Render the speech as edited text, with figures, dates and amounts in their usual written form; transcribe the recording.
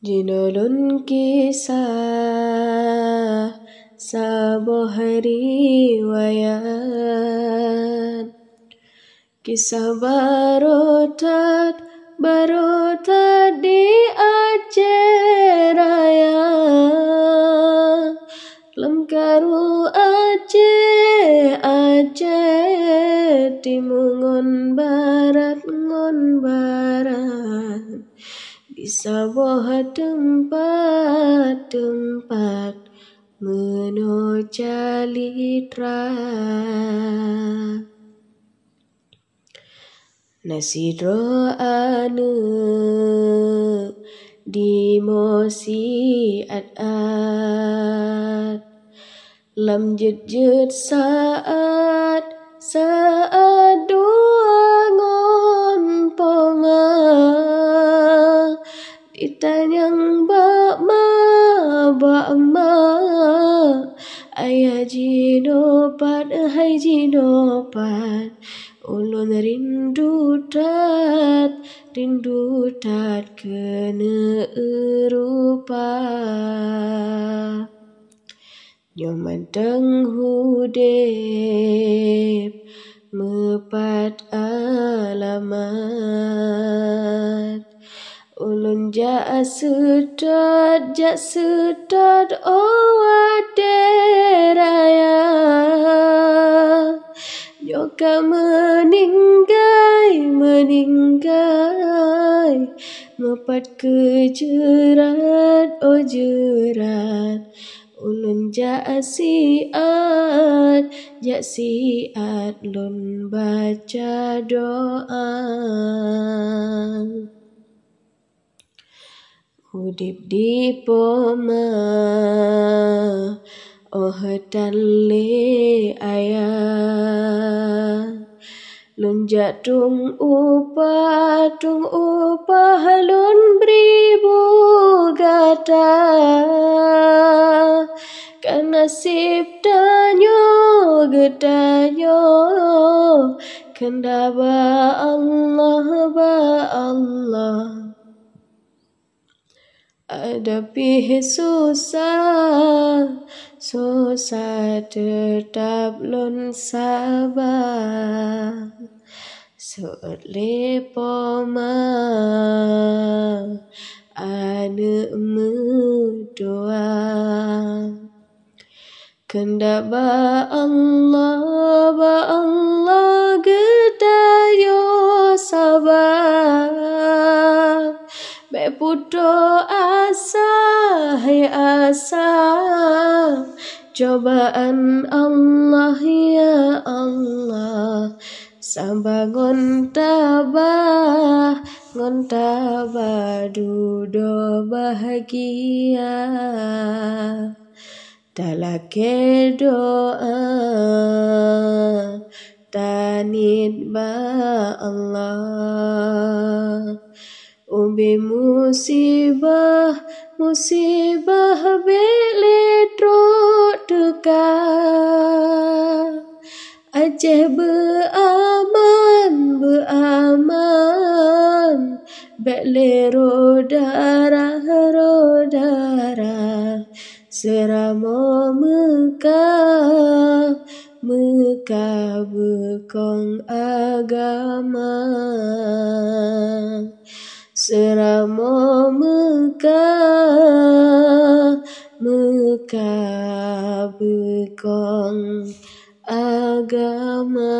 Jinulun kisah sebuah riwayat, kisah barotat di Aceh Raya. Lengkaru Aceh timur ngon barat di sebuah tempat meno calitra. Nasidro ane di mosi at lam jet saat dua ngon poma ditanyang bak ma ayah jinopat hai jinopat ulun rindu tat kena erupa. Nyomanteng hudep mepat alamat ulun jak sedot owade raya. Joka meninggai mepat ke jerat ulun jak siat lun baca doa. Hudip di poma talle ayah lun jatung upah lun beribu gata. Kan nasib danyo gedanyo kenda ba Allah hadapi susah tetap lun sabar. So'le poma ane doa kenda ba Allah gedayo sabar. Be puto asa cobaan Allah ya Allah. Sambangon tabah dudo bahagia. Talake doa tanid ba Allah. Umbi musibah bele trot teka. Aceh beaman bele rodara seramo Mekah bekong agama. Seramo Mekah bekong agama.